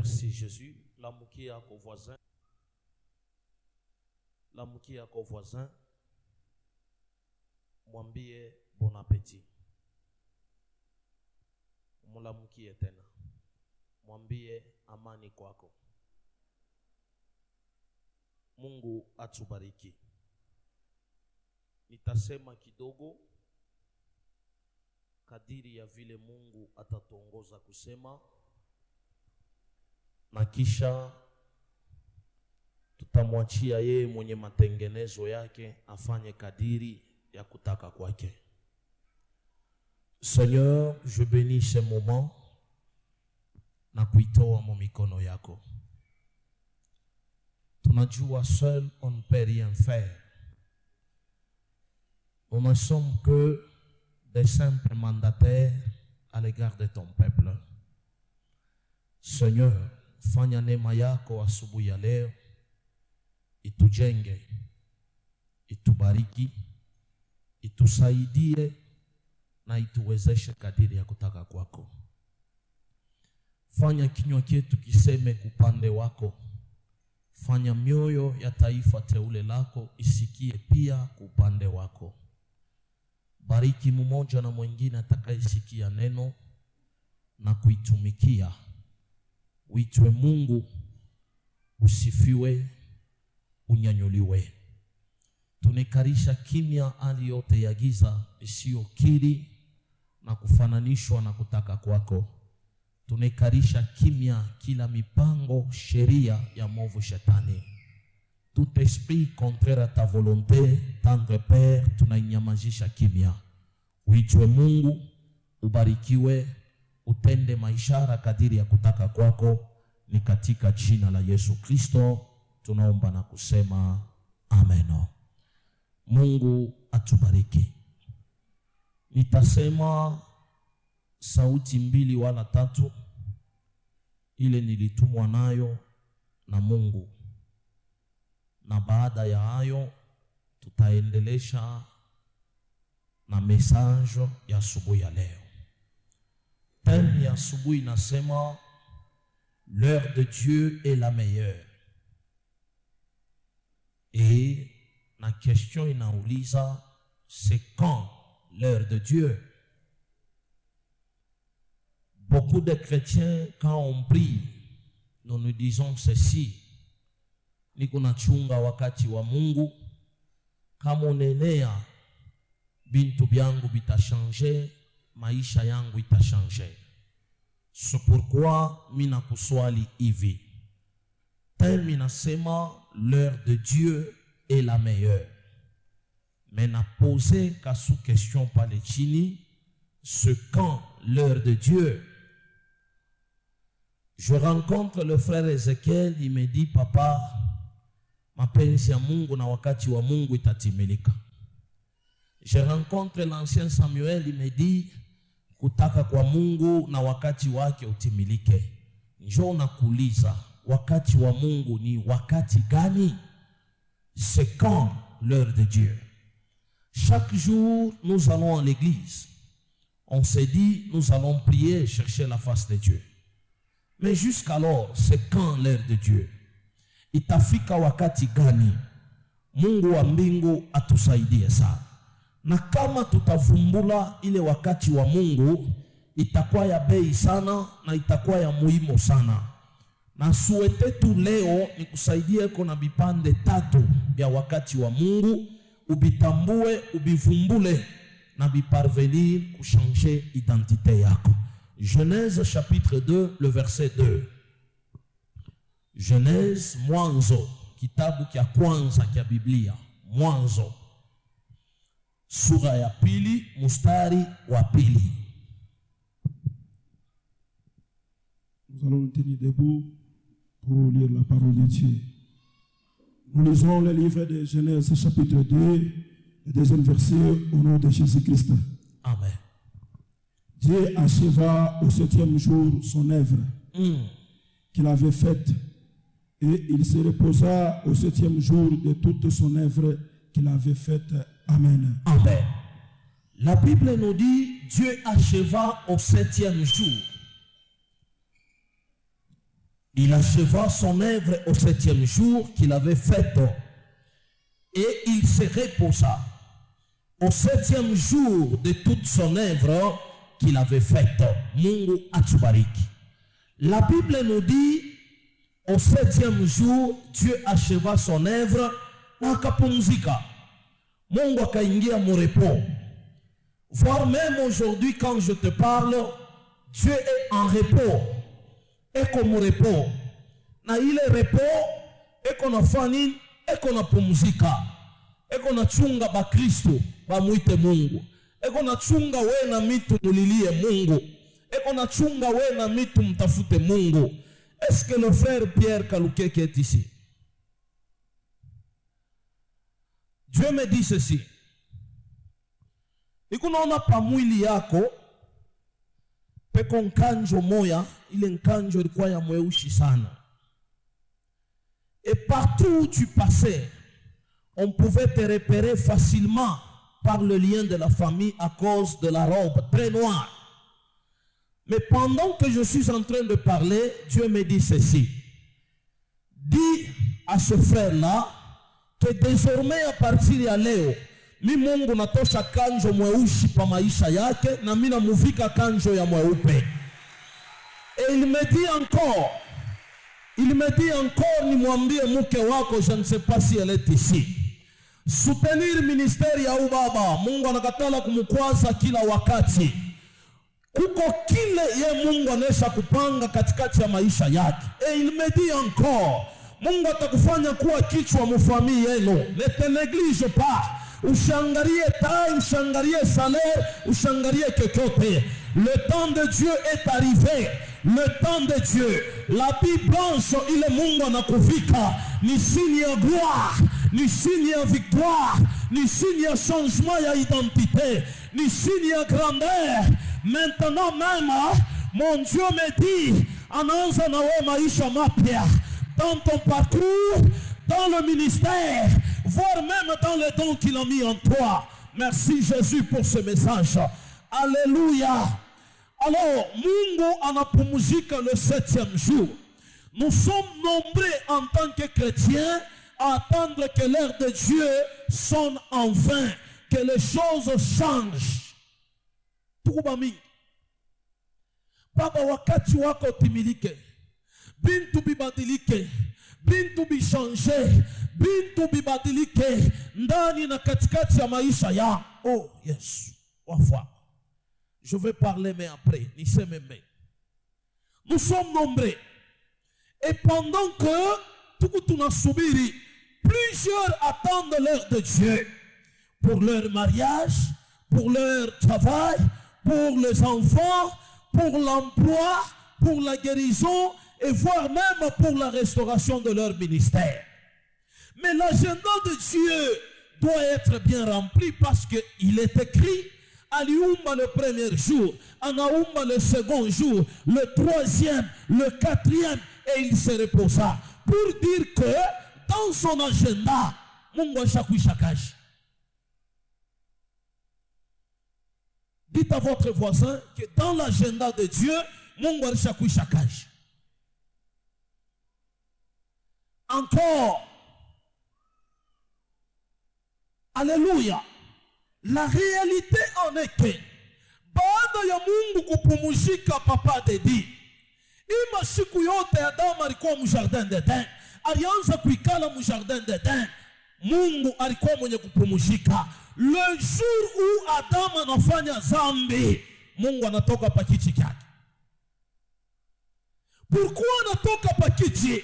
Merci Jésus. Lamuki yako voisin. Lamuki yako voisin. Mwambie bon appétit. Mulamukie tena. Mwambie amani kwako. Mungu atubariki. Nitasema kidogo kadiri ya vile Mungu atatuongoza kusema, na kisha tutamwachia yeye mwenye matengenezo yake afanye kadiri ya kutaka kwake. Seigneur, je bénis ce moment na kuitoa mu mikono yako. Tunajua seul on ne peut rien faire. Nous ne sommes que des simples mandataires à l'égard de ton peuple. Seigneur, fanya neema yako asubuhi ya leo, itujenge, itubariki, itusaidie na ituwezeshe kadiri ya kutaka kwako. Fanya kinywa chetu kiseme kupande wako. Fanya mioyo ya taifa teule lako isikie pia kupande wako. Bariki mmoja na mwingine atakayesikia neno na kuitumikia. Uitwe Mungu, usifiwe, unyanyuliwe. Tunikarisha kimya hali yote ya giza isiyokiri na kufananishwa na kutaka kwako. Tunikarisha kimya kila mipango, sheria ya mwovu shetani. Tout esprit contraire à ta volonté, tendre Père, tunainyamazisha kimya. Uitwe Mungu, ubarikiwe, utende maishara kadiri ya kutaka kwako. Ni katika jina la Yesu Kristo tunaomba na kusema amen. Mungu atubariki. Nitasema sauti mbili wala tatu ile nilitumwa nayo na Mungu, na baada ya hayo tutaendelesha na message ya asubuhi ya leo. Thème ya asubuhi nasema l'heure de Dieu est la meilleure. Et la question inauliza c'est quand l'heure de Dieu? Beaucoup de chrétiens, quand on prie, nous nous disons ceci: niko nachunga wakati wa Mungu, kama unenea bintu byangu bitachange, maisha yangu itachange. C'est pourquoi mina kuswali hivi. Thème inasema l'heure de Dieu est la meilleure. Mais na posé ka sous question pale chini, c'est quand l'heure de Dieu? Je rencontre le frère Ezekiel, il me dit papa, mapenzi ya Mungu na wakati wa Mungu itatimilika. Je rencontre l'ancien Samuel, il me dit kutaka kwa Mungu na wakati wake utimilike. Njoo nakuuliza, wakati wa Mungu ni wakati gani? C'est quand l'heure de Dieu? Chaque jour, nous allons à l'église. On s'est dit, nous allons prier, chercher la face de Dieu. Mais jusqu'alors, c'est quand l'heure de Dieu? Itafika wakati gani? Mungu wa mbingu atusaidie sana. Na kama tutavumbula ile wakati wa Mungu, itakuwa ya bei sana na itakuwa ya muhimu sana. Na suete tu leo ni kusaidie kuna bipande tatu ya wakati wa Mungu, ubitambue, ubivumbule na biparvenir kuchanger identité yako. Genèse chapitre 2, le verset 2. Genèse mwanzo, kitabu kia kwanza kia Biblia, mwanzo. Sura ya pili, mustari wa pili. Nous allons nous tenir debout pour lire la parole de Dieu. Nous lisons le livre de Genèse chapitre 2, le deuxième verset, au nom de Jésus-Christ. Amen. Dieu acheva au 7e jour son œuvre qu'il avait faite, et il se reposa au 7e jour de toute son œuvre qu'il avait faite. Amen. Amen. La Bible nous dit Dieu acheva au 7e jour. Il acheva son œuvre au 7e jour qu'il avait faite. Et il se reposa au 7e jour de toute son œuvre qu'il avait faite. Mungu atubariki. La Bible nous dit, au 7e jour, Dieu acheva son œuvre na akapumzika. Mungu akaingia mu repos. Voire même aujourd'hui, quand je te parle, Dieu est en repos. Et comme repos. Na ile repos, et qu'on a fani, et qu'on a pumzika. Et qu'on a chunga ba Kristo, ba muite Mungu. Et qu'on a chunga we na mitu mulilie Mungu. Et qu'on a chunga we na mitu mtafute Mungu. Est-ce que le frère Pierre Kalukeke est ici? Dieu me dit ceci. Ikunaona pa mwili yako peko nkanjo moya, ile nkanjo ilikuwa ya mweushi sana. Et partout où tu passais, on pouvait te repérer facilement par le lien de la famille à cause de la robe très noire. Mais pendant que je suis en train de parler, Dieu me dit ceci. Dis à ce frère-là que désormais à partir de leo, mi Mungu natosha kanjo mweushi pa maisha yake na mina muvika kanjo ya mweupe. Et il me dit encore, ni mwambie mke wako, je ne sais pas si elle est ici. Soutenir ministère ya ubaba, Mungu anakatala kumukwaza kila wakati. Kuko kile ye Mungu anesha kupanga katikati ya maisha yake. Et il me dit encore, Mungu atakufanya kuwa kichwa mufamii yenu. Ne te néglige pas. Ushangarie taille, ushangarie salaire, ushangarie kekote. Le temps de Dieu est arrivé. Le temps de Dieu. La Bible blanche, il est Mungu anakufika. Ni signe ya gloire, ni signe ya victoire, ni signe ya changement ya identité, ni signe ya grandeur. Maintenant même, mon Dieu me dit, ananza na we maisha mapya dans ton parcours, dans le ministère, voire même dans les dons qu'il a mis en toi. Merci Jésus pour ce message. Alléluia. Alors, Mungu anapumzika le 7e jour. Nous sommes nombreux en tant que chrétiens à attendre que l'heure de Dieu sonne enfin, que les choses changent. Tukubami. Baba wakati wako timilike. Bintu bibadilike. Bintu bichange. Bintu bibadilike. Ndani na katikati ya maisha ya. Oh, yes. Wafwa. Je vais parler mais après. Nous sommes nombreux. Et pendant que plusieurs attendent l'heure de Dieu pour leur mariage, pour leur travail, pour les enfants, pour l'emploi, pour la guérison et voire même pour la restauration de leur ministère. Mais l'agenda de Dieu doit être bien rempli parce qu'il est écrit Aliumba le premier jour, Anaumba le second jour, le troisième, le quatrième, et il se reposa. Pour dire que dans son agenda, Mungu shakui shakaji. Dites à votre voisin que dans l'agenda de Dieu, Mungu shakui shakaji. Encore. Alléluia. La réalité en est que baada ya Mungu kupumzika papa dedi ima siku yote Adamu alikuwa mu jardin d'Eden, alianza kuikala mu jardin d'Eden. Mungu alikuwa mwenye kupumzika. Le jour où Adamu anafanya zambi, Mungu anatoka pa kiti chake. Pourquoi anatoka pa kiti?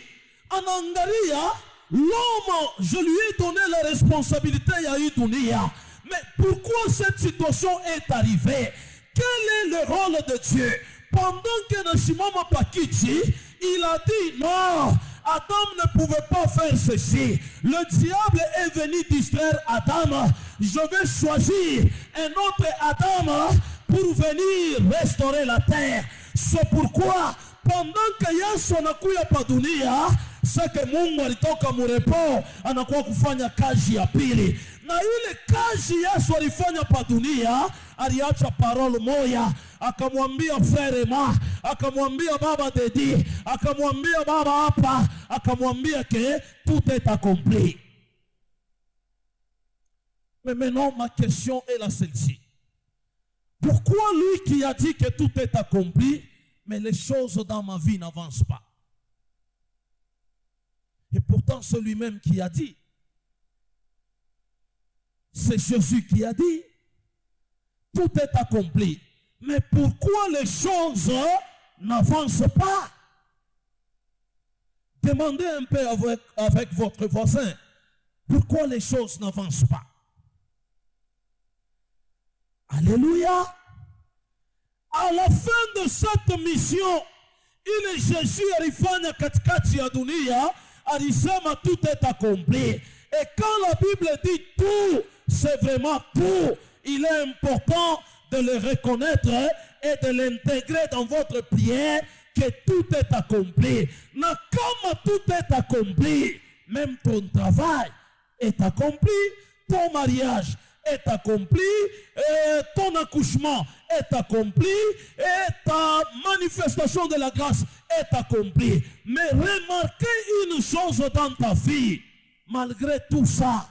Anaangalia l'homme, je lui ai donné la responsabilité ya hii dunia. Mais pourquoi cette situation est arrivée? Quel est le rôle de Dieu? Pendant que Nashimama Pakiti, il a dit non, Adam ne pouvait pas faire ceci. Le diable est venu distraire Adam. Je vais choisir un autre Adam pour venir restaurer la terre. C'est pourquoi pendant que Yesu anakuya pa dunia, c'est que Mungu alitoka murepo anakuwa kufanya kazi ya pili. Na ile kazi Yesu alifanya pa dunia, aliacha parole moya, akamwambia frere ma, akamwambia baba Dedi, akamwambia baba hapa, akamwambia que tout est accompli. Mais maintenant ma question est la celle-ci. Pourquoi lui qui a dit que tout est accompli, mais les choses dans ma vie n'avancent pas? Et pourtant c'est lui-même qui a dit. C'est Jésus qui a dit. Tout est accompli. Mais pourquoi les choses n'avancent pas? Demandez un peu avec votre voisin. Pourquoi les choses n'avancent pas? Alléluia. À la fin de cette mission, il est Jésus alifanya katikati ya dunia, alisema tout est accompli. Et quand la Bible dit tout, c'est vraiment tout. Il est important de le reconnaître et de l'intégrer dans votre prière que tout est accompli. Mais comme tout est accompli, même ton travail est accompli, ton mariage est accompli, et ton accouchement est accompli, et ta manifestation de la grâce est accomplie. Mais remarquez une chose dans ta vie, malgré tout ça,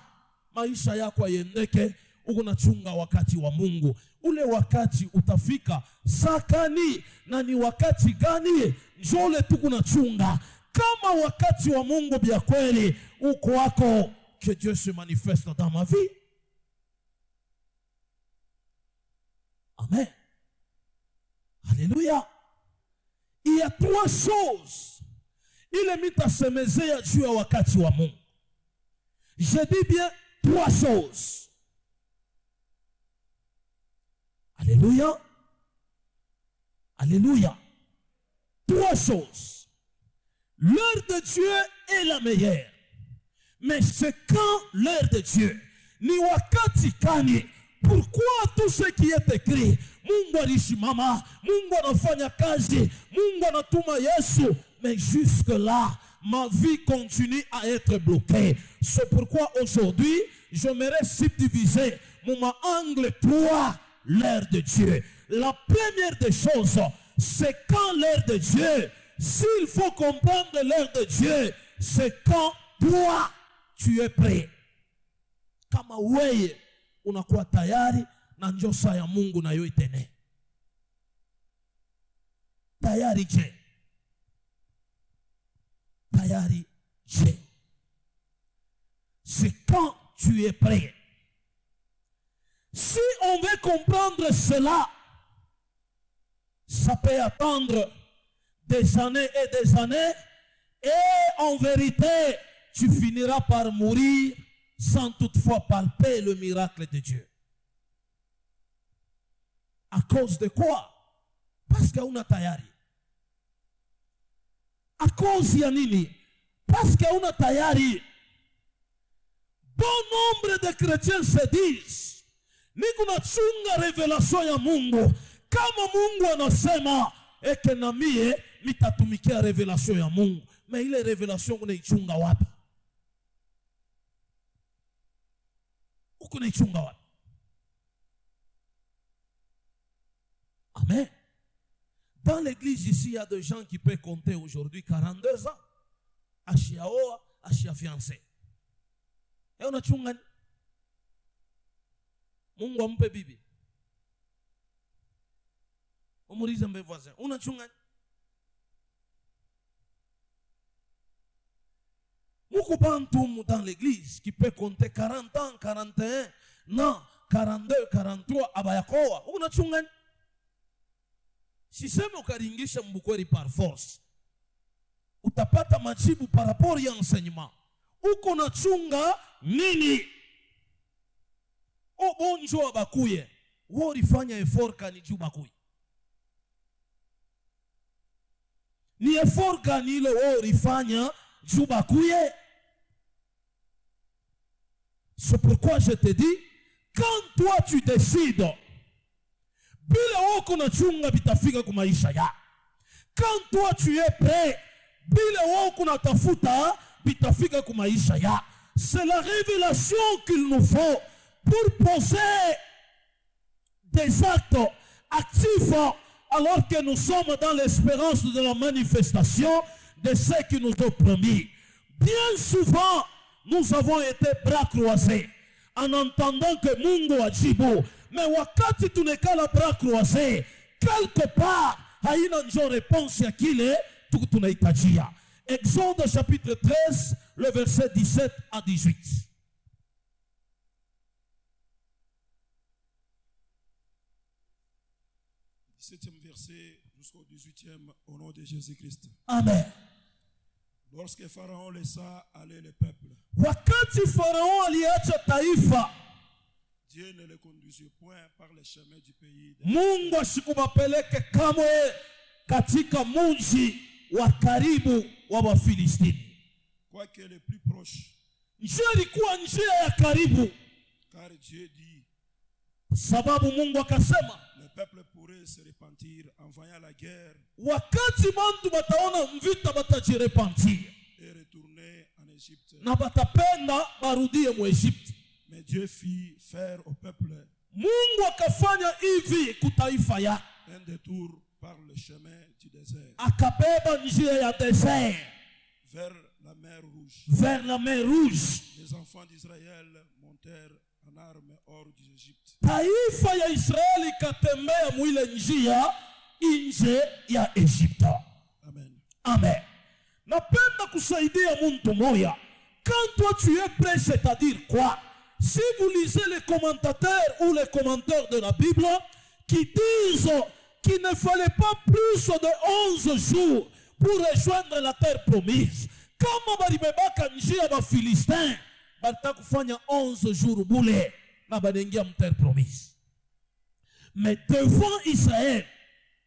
maisha yako yendeke, unachunga wakati wa Mungu. Ule wakati utafika sakani, na ni wakati gani? Njole tu kunachunga. Kama wakati wa Mungu bia kweli uko wako, que Dieu se manifeste dans ma vie. Amen. Alléluia. Il y a trois choses. Il est mis à semezea juu ya wakati wa Mungu. Je dis bien trois choses. Alléluia. Alléluia. Trois choses. L'heure de Dieu est la meilleure. Mais c'est quand l'heure de Dieu? Ni wakati kani? Pourquoi tout ce qui est écrit? Mungu alishimama, Mungu anafanya kazi, Mungu anatuma Yesu. Mais jusque là, ma vie continue à être bloquée. C'est pourquoi aujourd'hui, j'aimerais subdiviser mon angle 3, l'heure de Dieu. La première des choses, c'est quand l'heure de Dieu. S'il faut comprendre l'heure de Dieu, c'est quand toi, tu es prêt. Kama wewe unakuwa tayari na njoo saa ya Mungu na yo itene. Tayari je? Tayari je? C'est quand tu es prêt. Si on veut comprendre cela, ça peut attendre des années et des années, et en vérité, tu finiras par mourir sans toutefois palper le miracle de Dieu. À cause de quoi? Parce qu'il y a une tayari. À cause ya nini? Parce qu'il y a une tayari. Bon nombre de chrétiens se disent, niko nachunga revelation ya Mungu. Kama Mungu anasema, eke na mie mitatumikia revelation ya Mungu. Mais ile revelation unaichunga wapi? Ukunaichunga wapi? Amen. Dans l'église ici, il y a des gens qui peuvent compter aujourd'hui 42 ans. Ashiaoa, ashia fiancé. Et on a chunga. Mungu ampe bibi. Umurize mbe voisin. On a chunga. Beaucoup bantum dans l'église qui peut compter 40 ans, 41, non, 42, 43, abayakoa. On a chunga. Si sema ukaringisha mbukweli par force, utapata majibu par rapport ya enseignement. Uko na chunga nini? O bonjo bakuye. Wori fanya effort kani juu bakuye. Ni effort kani ile wori fanya juu bakuye. C'est pourquoi je te dis, quand toi tu décides, bila wako na chunga bitafika kumaisha ya. Quand toi tu es prêt, bile woko na tafuta bitafika kumaisha ya. C'est la révélation qu'il nous faut pour poser des actes actifs alors que nous sommes dans l'espérance de la manifestation de ce qui nous est promis. Bien souvent, nous avons été bras croisés en entendant que Mungu ajibu. Mais wakati tunekala bras croisés, quelque part, haina njo réponse ya kile tunahitajia. Exode chapitre 13, le verset 17 à 18. 17e verset jusqu'au 18e, au nom de Jésus-Christ. Amen. Lorsque Pharaon laissa aller le peuple, wakati Pharaon aliacha taifa, Dieu ne le conduisit point par les chemins du pays. Mungu asikubapeleke kamwe katika mji wa karibu wa Wafilistini. Quoique le plus proche, njia ilikuwa njia ya karibu, car Dieu dit, sababu Mungu akasema le peuple pourrait se repentir en voyant la guerre wakati bantu bataona mvita batajirepentir et retourner en Égypte. na batapenda barudie mu Egypte. Mais Dieu fit faire au peuple Mungu akafanya hivi kutaifa ya un détour par le chemin du désert, akabeba njia ya desert vers la mer Rouge. vers la mer Rouge. Les enfants d'Israël montèrent en armes hors d'Égypte. Taifa ya Israeli katembea mwile njia nje ya Egypte. Amen. Amen. Napenda kusaidia mtu moya. Quand toi tu es prêt, c'est-à-dire quoi? Si vous lisez les commentateurs ou les commentaires de la Bible qui disent qu'il ne fallait pas plus de 11 jours pour rejoindre la terre promise. Kama balibebaka njia ba Philistin, balita kufanya 11 jours bule na badengia mu terre promise. Mais devant Israël,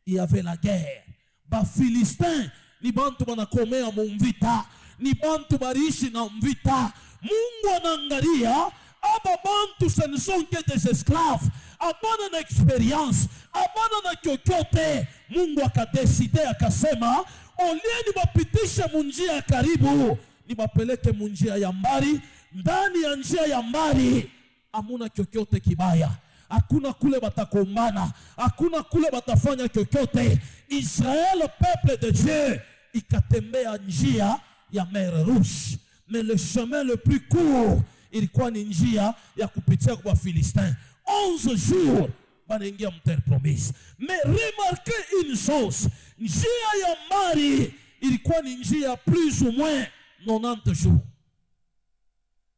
il y avait la guerre. Ba Philistin ni bantu banakomea mu mvita, ni bantu barishi na mvita. Mungu anaangalia aba bantu ce ne sont que des esclaves, abana na expérience, abana na kyokyote. Mungu akadeside akasema, olie ni bapitishe munjia ya karibu, ni bapeleke munjia ya mbali. Ndani ya njia ya mbali amuna kyokyote kibaya, hakuna kule batakombana, hakuna kule batafanya kyokyote. Israël, peuple de Dieu, ikatembea njia ya mer Rouge. Mais le chemin le plus court ilikuwa ni njia ya kupitia kwa Philistin. 11 jours banaingia mterre promise. Mais remarquez une chose, njia ya mbali ilikuwa ni njia plus ou moins 90 jours.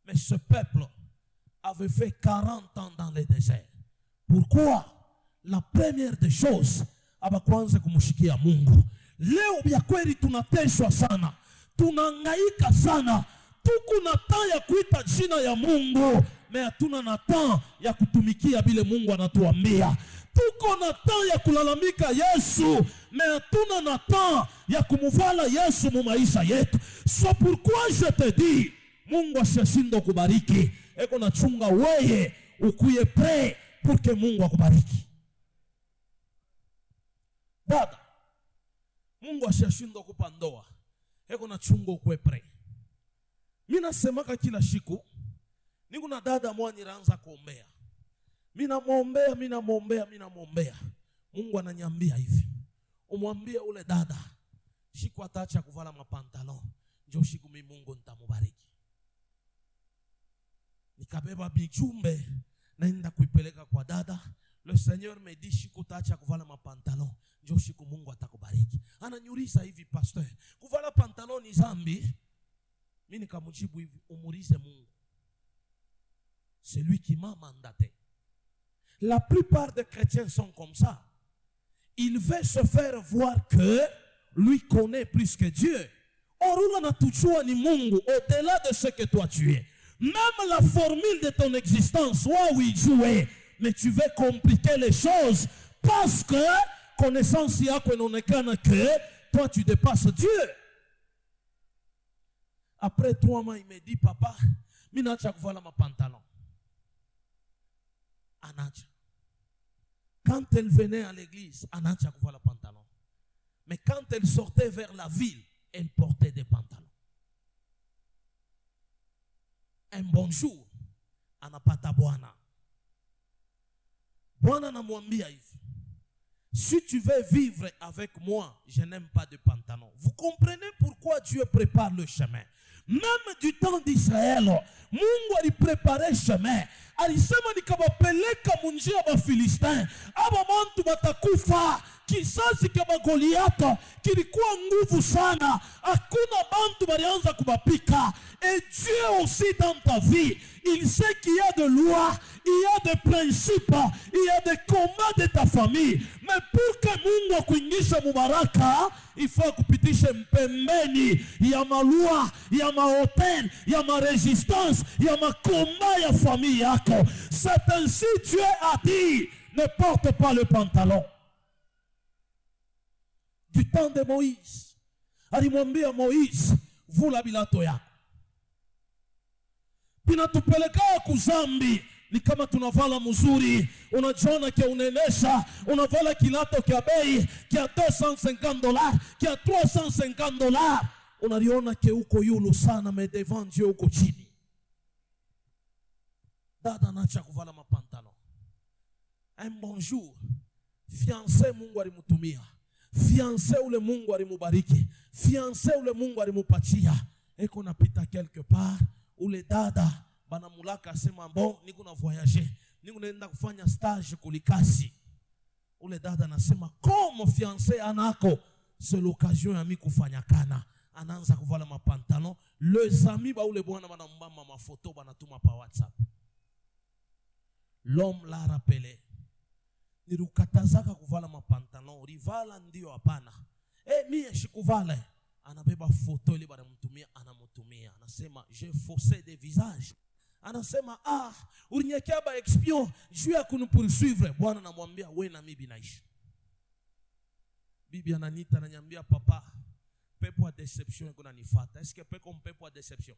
Mais ce peuple avait fait 40 ans dans le désert. Pourquoi? La première des choses, abakwanza kumushikia Mungu. Leo bya kweli tunateswa sana, tunangaika sana, tuko na temps ya kuita jina ya Mungu, mais hatuna na temps ya kutumikia bile Mungu anatuambia. Tuko na temps ya kulalamika Yesu, mais hatuna na temps ya kumuvala Yesu mu maisha yetu. So pourquoi je te dis, Mungu ashashinda kubariki, eko na chunga weye ukuye prêt pour que Mungu akubariki. Dada, Mungu ashashinda kupa ndoa, eko na chunga ukuye prêt. Mina semaka kila siku, niko na dada mwa niraanza kuombea. Mina muombea. Mungu ananiambia hivi, umwambie ule dada, siku ataacha kuvala mapantalon, njoo siku mimi Mungu nitamubariki. Nikabeba bijumbe naenda kuipeleka kwa dada. Le Seigneur me dit siku utaacha kuvala mapantalon, njoo siku Mungu atakubariki. Ananiuliza hivi, pasteur, kuvala pantalon ni zambi? Mimi nikamjibu hivi, umulize Mungu. C'est lui qui m'a mandaté. La plupart des chrétiens sont comme ça. Il veut se faire voir que lui connaît plus que Dieu. Orula na tujua ni Mungu au-delà de ce que toi tu es. Même la formule de ton existence, oui, jouer, mais tu veux compliquer les choses parce que connaissance yako inaonekana que toi tu dépasses Dieu. Après 3 mois, il me dit, papa, mimi naacha kuvala mapantalon. Anacha. Quand elle venait à l'église, anacha kuvala pantalon. Mais quand elle sortait vers la ville, elle portait des pantalons. Un bon jour, anapata bwana. Bwana anamwambia hivi, si tu veux vivre avec moi, je n'aime pas de pantalons. Vous comprenez pourquoi Dieu prépare le chemin. Même du temps d'Israël, Mungu aliprepare chemin. Alisema nikawapeleka munjia wa Filistin. Aba mantu batakufa. Kisasi kama Goliath kilikuwa nguvu sana. Hakuna bantu balianza kubapika. Et Dieu aussi dans ta vie, il sait qu'il y a de lois, il y a des principes, il y a des combats de ta famille. Mais pour que Mungu akuingishe mubaraka, il faut kupitishe mpembeni ya malua, ya mahotel, ya resistance, ya makomba ya famille yako. C'est ainsi Dieu a dit, ne porte pas le pantalon. Du temps de Moïse, alimwambia Moïse, vula bilato yako. Pinatupeleka kuzambi, ni kama tunavala mzuri, unajiona kia unenesha, unavala kilato kia bei, kia $250, kia $350, unaliona kia uko yulu sana, mais devant Dieu uko chini. Dada anacha kuvala mapantalon. Un bon jour, fiancé Mungu alimutumia, fiancé ule Mungu alimubariki, fiancé ule Mungu alimupatia, eko napita quelque part, ule dada banamulaka asema bon niko na voyager, niko naenda kufanya stage kulikasi. Ule dada anasema comme fiancé anako, c'est l'occasion ya mi kufanya kana. Anaanza kuvala mapantalon, les amis ba ule bwana banambamba mafoto banatuma pa WhatsApp. L'homme l'a rappelé, nilukatazaka kuvala mapantalon, rivala ndio hapana. Mie shikuvala. Anabeba foto ile banamutumia, anamutumia. Anasema j'ai faussé des visages. Anasema ulinyekea ba expion juu ya kunipoursuivre. Bwana anamwambia wewe na mimi binaishi. Bibi ananita ananiambia papa, pepo ya deception iko nanifuata. Est-ce que peko mpepo ya deception?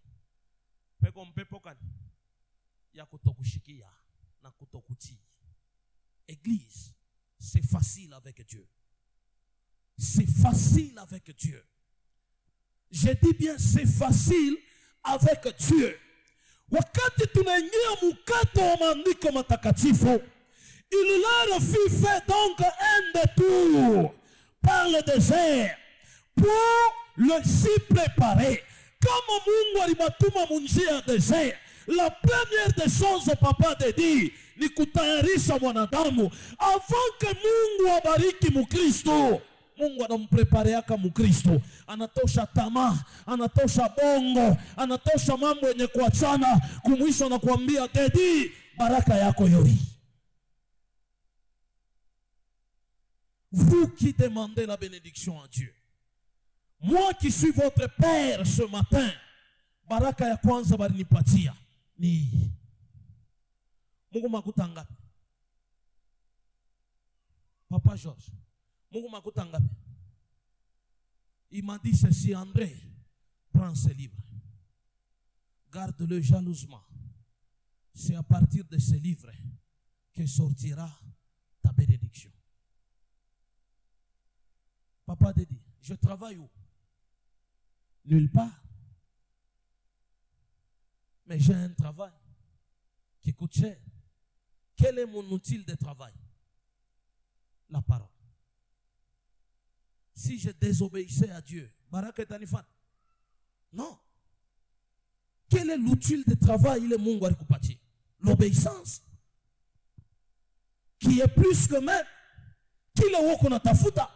Peko mpepo kan ya kutokushikia na kutokutii. Église, c'est facile avec Dieu. C'est facile avec Dieu. Je dis bien, c'est facile avec Dieu. Wakati tunaingia mkato wa maandiko matakatifu, il leur fit faire donc un détour par le désert pour le s'y préparer. Comme Mungu alimatuma munjia désert, la première des choses papa te dit, ni kutayarisha mwanadamu avant que Mungu abariki mukristo. Mungu anamprepareaka mukristo, anatosha tamaa, anatosha bongo, anatosha mambo yenye kuachana, kumwisho na kuambia dedi baraka yako yori. Vous qui demandez la bénédiction à Dieu, moi qui suis votre père ce matin, baraka ya kwanza balinipatia ni Mungu makuta ngapi? Papa Georges, Mungu makuta ngapi? Il m'a dit ceci, André, prends ce livre, garde-le jalousement. C'est à partir de ce livre que sortira ta bénédiction. Papa te dit, je travaille où? Nulle part. Mais j'ai un travail qui coûte cher. Quel est mon outil de travail? La parole. Si je désobéissais à Dieu, baraka etanifan. Non. Quel est l'outil de travail? Il est Mungu alikupatia. L'obéissance. Qui est plus que même. Kile wako natafuta.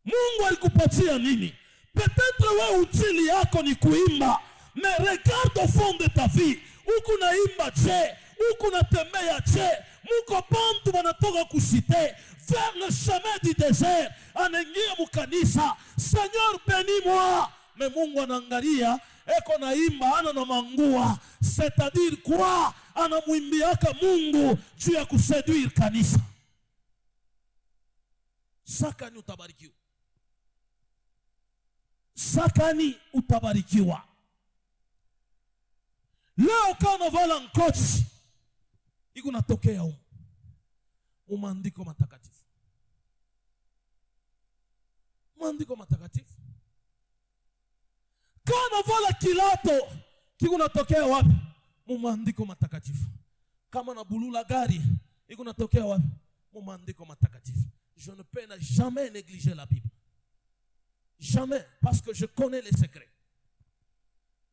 Mungu alikupatia nini? Peut-être wewe utili yako ni kuimba. Mais regarde au fond de ta vie. Uko naimba je? Uko natembea je? Muko bantu banatoka kusite vers le chemin du désert. Anengia mukanisa. Seigneur bénis-moi. Mais Mungu anaangalia eko naimba ana na mangua. C'est-à-dire quoi? Anamwimbiaka Mungu juu ya kuseduire kanisa. Sakani utabarikiwa. Sakani utabarikiwa. Leo kama vala nkoti iko natokea huko maandiko matakatifu. Maandiko matakatifu. Kana vala kilato kikunatokea wapi? Maandiko matakatifu. Kama na bulula gari ikunatokea wapi? Maandiko matakatifu. Je ne peux jamais négliger la Bible. Jamais, parce que je connais les secrets.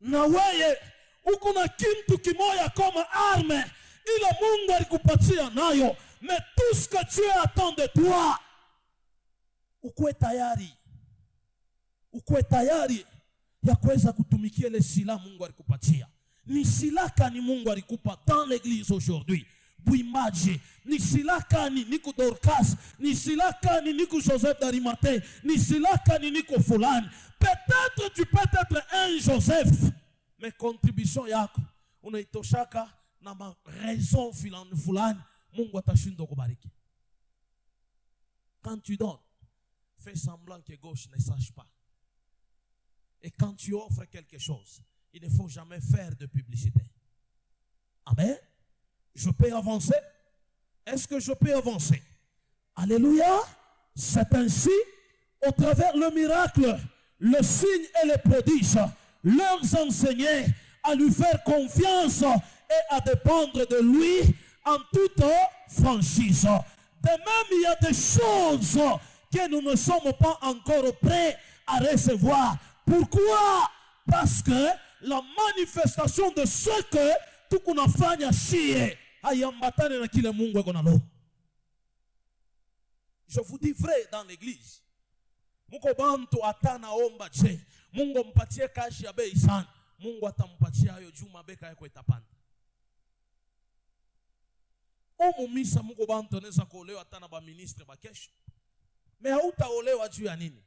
Na wewe uko na kitu kimoja kama arme ile Mungu alikupatia nayo, mais tout ce que Dieu attend de toi, ukuwe tayari ya kuweza kutumikia ile silaha Mungu alikupatia. Ni silaha kani Mungu alikupa dans l'église aujourd'hui? Buimbaji. Ni silaha kani niko Dorcas? Ni silaha kani niko Joseph d'Arimathée? Ni silaha kani niko fulani? Peut-être tu peux être un Joseph, mais contribution yako unaitoshaka na ma raison fulani, Mungu atashinda kubariki. Quand tu donnes, fais semblant que gauche ne sache pas. Et quand tu offres quelque chose, il ne faut jamais faire de publicité. Amen. Je peux avancer? Est-ce que je peux avancer? Alléluia. C'est ainsi, au travers le miracle, le signe et les prodiges, leur enseigner à lui faire confiance et à dépendre de lui en toute franchise. De même, il y a des choses que nous ne sommes pas encore prêts à recevoir. Pourquoi? Parce que la manifestation de ce que tukunafanya shie hayambatane na kile Mungu eko nalo. Je vous dis vrai, dans l'église muko bantu atanaomba je Mungu mpatie kashi ya bei sana, Mungu atampatia hayo juma beka yako itapanda. Misa muko bantu neza kuolewa atana ba ministre ba kesho. Mais hautaolewa juu ya nini?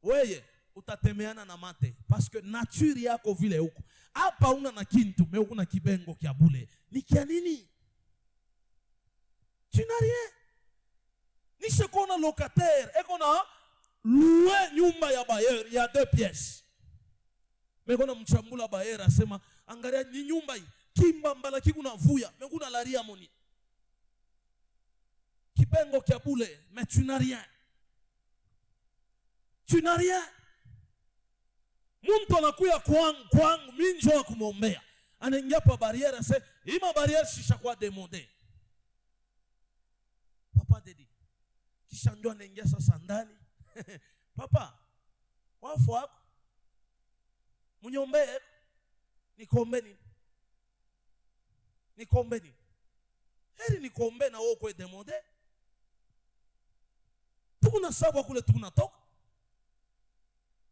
Weye utatemeana na mate parce que nature yako vile huko. Hapa una na kintu, mais una kibengo kia bule. Ni kia nini? Tu n'as rien. Ni se kona locataire, e kona loué nyumba ya bayer, il y a 2 pièces. Mais kona mchambula bayer asema, angalia ni nyumba hii, kimba mbala kikuna vuya, mais kuna laria moni. Kibengo kia bule, mais tu n'as rien. Tu n'as rien. Muntu anakuya kwangu minjo wa kumwombea. Anaingia pa barrière se, ima barrière shisha kwa demande. Papa dedi. Kisha ndio anaingia sasa ndani. Papa, wafu wako munyombee, nikombe nini? Nikombe nini? Heri nikombe na wewe kwa demande. Tukuna sababu kule tukunatoka.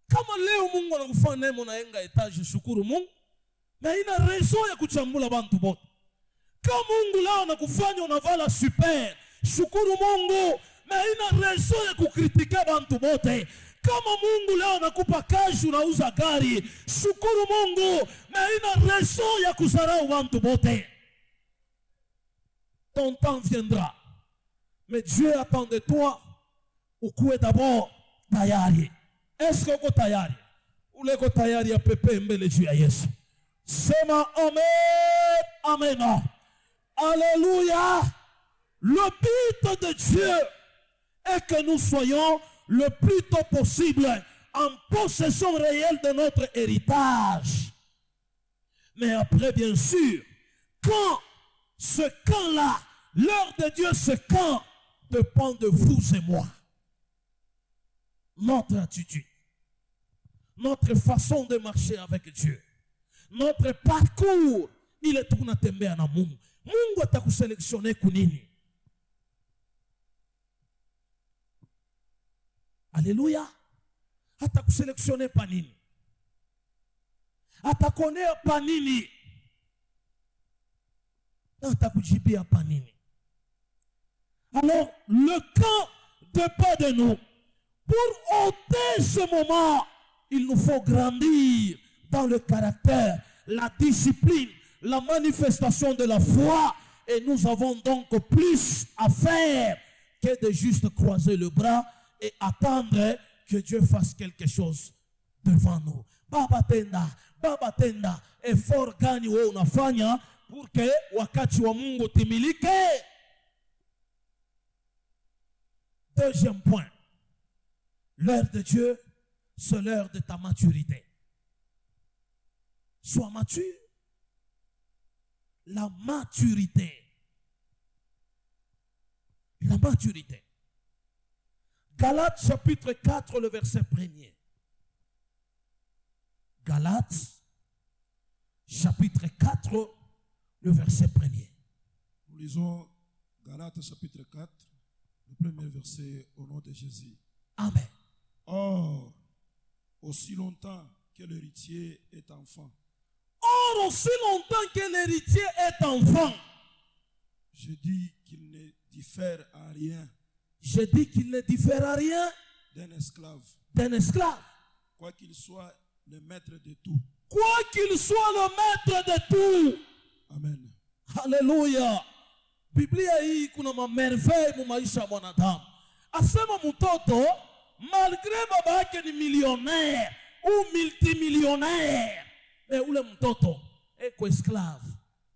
Kama leo Mungu anakufanya nemo na enga etage, shukuru Mungu. Na ina raison ya kuchambula bantu bote. Kama Mungu leo anakufanya unavala super, shukuru Mungu. Na ina raison ya kukritika bantu bote. Kama Mungu leo anakupa kazi unauza gari, shukuru Mungu. Na ina raison ya kusarau bantu bote. Ton temps viendra. Mais Dieu attend de toi ukuwe d'abord tayari. Est-ce que uko tayari? Ule uko tayari ya pepe mbele juu ya Yesu? Sema amen, amen. Alléluia. Le but de Dieu est que nous soyons le plus tôt possible en possession réelle de notre héritage. Mais après, bien sûr, quand ce camp-là, l'heure de Dieu, ce camp dépend de vous et moi. Notre attitude, notre façon de marcher avec Dieu, notre parcours, il est tout natembea na Mungu. Mungu atakuselektione kunini? Alléluia. Atakuselektione panini? Atakonea panini? Atakujibia panini? Alors, le camp dépend de nous. Pour ôter ce moment, il nous faut grandir dans le caractère, la discipline, la manifestation de la foi. Et nous avons donc plus à faire que de juste croiser le bras et attendre que Dieu fasse quelque chose devant nous. Baba tenda, effort gani wewe unafanya pour que wakati wa Mungu timilike. Deuxième point. L'heure de Dieu, c'est l'heure de ta maturité. Sois mature. La maturité. La maturité. Galates chapitre 4, le verset 1er. Galates chapitre 4, le verset 1er. Nous lisons Galates chapitre 4, le premier verset au nom de Jésus. Amen. Or, aussi longtemps que l'héritier est enfant. Or, aussi longtemps que l'héritier est enfant. Je dis qu'il ne diffère à rien. Je dis qu'il ne diffère à rien d'un esclave. D'un esclave. Quoi qu'il soit le maître de tout. Quoi qu'il soit le maître de tout. Amen. Alléluia. Biblia hii kuna mamerveille mu maisha ya mwanadamu. Asema mtoto malgré baba yake ni millionnaire ou multimillionnaire, mais ule mtoto eko esclave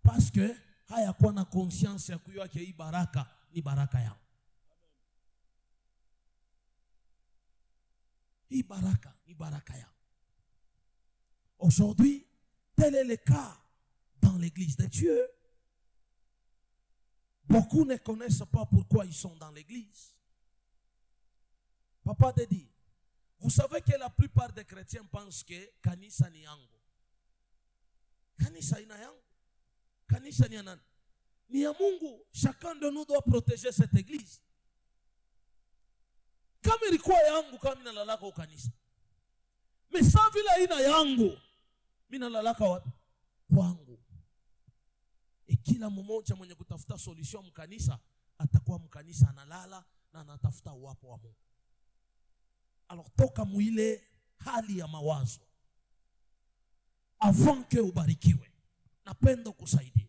parce que hayakuwa na conscience ya kujua ke hii baraka ni baraka yao. Hii baraka ni baraka yao. Aujourd'hui, tel est le cas dans l'église de Dieu. Beaucoup ne connaissent pas pourquoi ils sont dans l'église. Papa te dit, vous savez que la plupart des chrétiens pensent que kanisa ni yangu. Kanisa ina yangu. Kanisa ni ya nani? Ni ya Mungu. Chacun de nous doit protéger cette église. Kama ilikuwa yangu, kama mina lalaka kwa kanisa. Mais sa vile ina yangu, mina lalaka wapi? Kwangu. E kila mmoja mwenye kutafuta solution mkanisa, atakuwa mkanisa analala na anatafuta uwapo wa Mungu. Alors toka muile hali ya mawazo. Avant que ubarikiwe. Napenda kusaidia.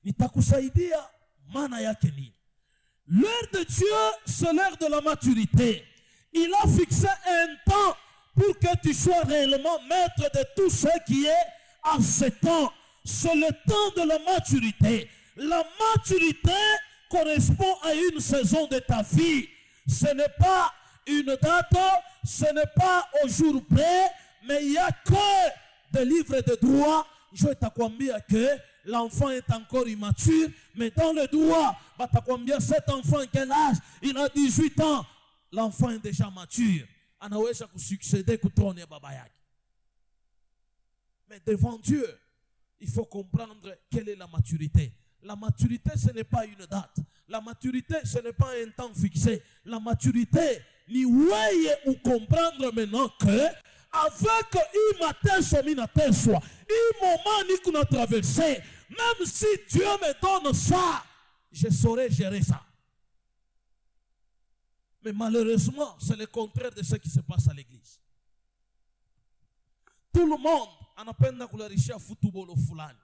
Nitakusaidia maana yake nini? L'heure de Dieu, c'est l'heure de la maturité. Il a fixé un temps pour que tu sois réellement maître de tout ce qui est en ce temps. C'est le temps de la maturité. La maturité correspond à une saison de ta vie. Ce n'est pas une date, ce n'est pas au jour près, mais il n'y a que des livres de droit. Je t'accombe que l'enfant est encore immature, mais dans le droit, t'accombe cet enfant, quel âge? Il a 18 ans. L'enfant est déjà mature. Anaweza kusuccéder kutrone baba yake. Mais devant Dieu, il faut comprendre quelle est la maturité. La maturité, ce n'est pas une date. La maturité, ce n'est pas un temps fixé. La maturité, ni weye ou comprendre maintenant que avec un matin soit, un moment ni qu'on a traversé, même si Dieu me donne ça, je saurais gérer ça. Mais malheureusement, c'est le contraire de ce qui se passe à l'église. Tout le monde anapenda kularishia football fulani.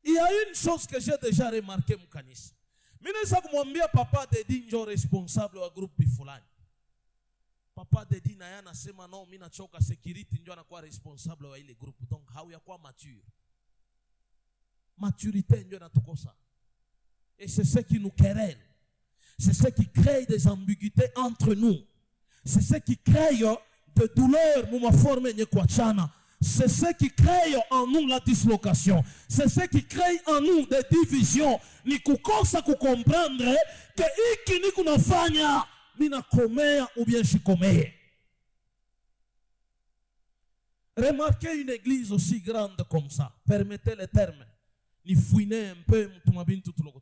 Il y a une chose que j'ai déjà remarqué mkanisa. Mimi naweza kumwambia papa Dedi ndio responsable wa groupe fulani. Papa Dedi na yeye anasema no, mimi nachoka security ndio anakuwa responsable wa ile groupe. Donc hauyakuwa mature. Maturité ndio natukosa. Et c'est ce qui nous querelle. C'est ce qui crée des ambiguïtés entre nous. C'est ce qui crée de douleurs muma forme nye kuachana. C'est ce qui crée en nous la dislocation. C'est ce qui crée en nous des divisions. Ni kukosa kukomprendre que iki ni kunafanya mina komea ou bien shikomee. Remarquez une église aussi grande comme ça. Permettez les termes. Ni fouiner un peu mtumabintu tuloko.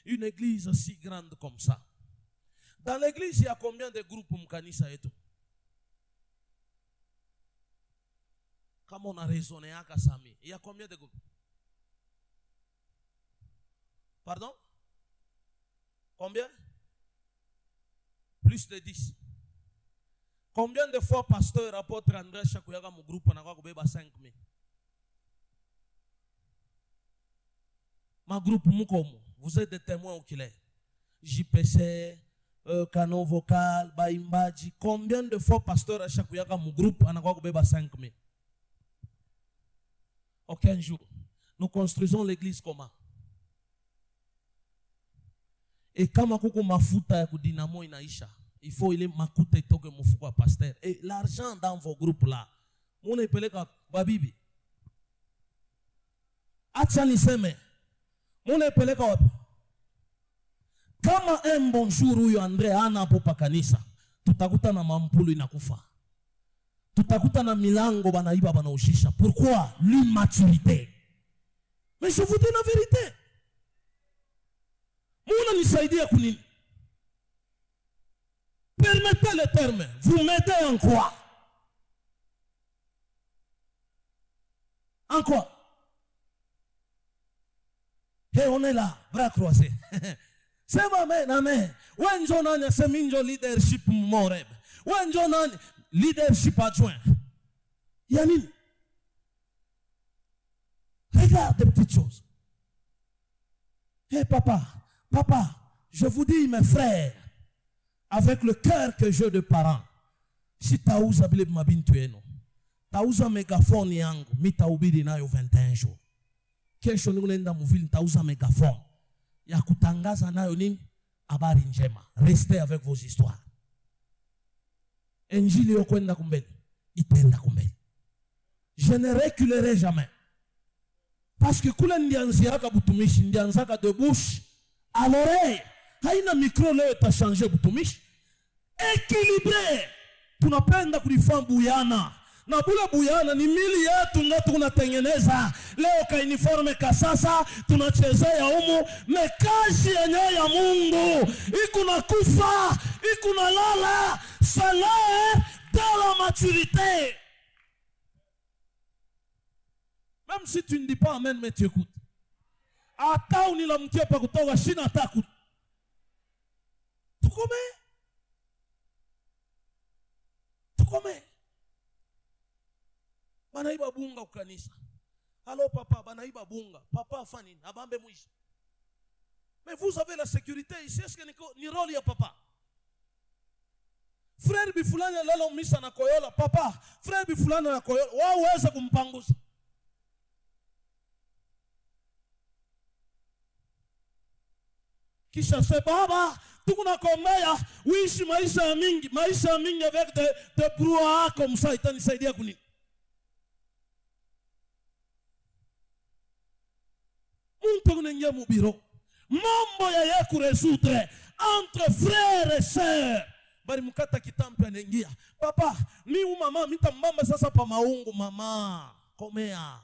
Une église aussi grande comme ça. Dans l'église, il y a combien de groupes mkanisa yetu? Comme on a raisonné à Kassami, il y a combien de groupes? Pardon? Combien? Plus de 10. Combien de fois pasteur, apôtre André Chakoyaga mon groupe n'a pas 5 000? Ma groupe Mukomo, vous êtes des témoins oculaires. JPC, canon vocal, baimbaji. Combien de fois pasteur Chakoyaga mon groupe n'a pas 5 000? Aucun jour. Nous construisons l'église comment? Et kama kuko mafuta ya kudinamo inaisha, il faut il makuta itoke mfuko wa pasteur. Et l'argent dans vos groupes là, muna ipeleka kwa bibi. Acha niseme, muna ipeleka wapi? Kama un bonjour huyo Andre ana hapo pa kanisa, tutakuta na mampulu inakufa. Tutakuta na milango banaiba banaushisha. Pourquoi? L'immaturité. Mais je vous dis la vérité. Muna nisaidia kunini? Permettez le terme. Vous m'aidez en quoi? En quoi? Et on est là, bras croisés. C'est ma mère, amen. Wenjo nani seminjo leadership moreb. Wenjo nani leadership adjoint. Yanine. Regarde des petites choses. Hé papa, je vous dis mes frères, avec le cœur que j'ai de parents, si tauza bile mabintu yenu, tauza megaphone yangu, mi taubiri nayo 21 jours. Kesho nikuenda muvili tauza megaphone ya kutangaza nayo nini? Habari njema. Restez avec vos histoires. Injili yokwenda kumbele, itenda kumbele. Je ne reculerai jamais. Parce que kule ndianziaka butumishi, ndianzaka de bouche à l'oreille. Haina micro leo itachangé butumishi. Équilibré. Tunapenda kulifanya buyana. Na bule buyana ni mili yetu nga tunatengeneza. Leo ka uniforme kasasa tunachezea humu. Mekazi yenyewe ya Mungu ikuna kufa, ikuna lala. Salaire dans la maturité. Même si tu ne dis pas amen, mais tu écoutes. Ata unilamkia pa kutoka shina ataku. Tukome. Banaiba bunga ukanisa. Allô papa, banaiba bunga. Papa fani, abambe mwishi. Mais vous avez la sécurité ici. Est-ce que ni rôle ya papa? Frère bifulani lalo misa na koyola. Papa, frère bifulani na koyola. Waweza kumpangusa. Kisha se baba, tukuna komea, uishi maisha mingi avec de brouhaha comme ça, itanisaidia kunini? Muntu kunengia mubiro, mambo ya yeku résoudre entre frères et sœurs. Bari mukata kitampi anengia. Papa, mi mama, mita mbamba sasa pa maungu mama. Komea.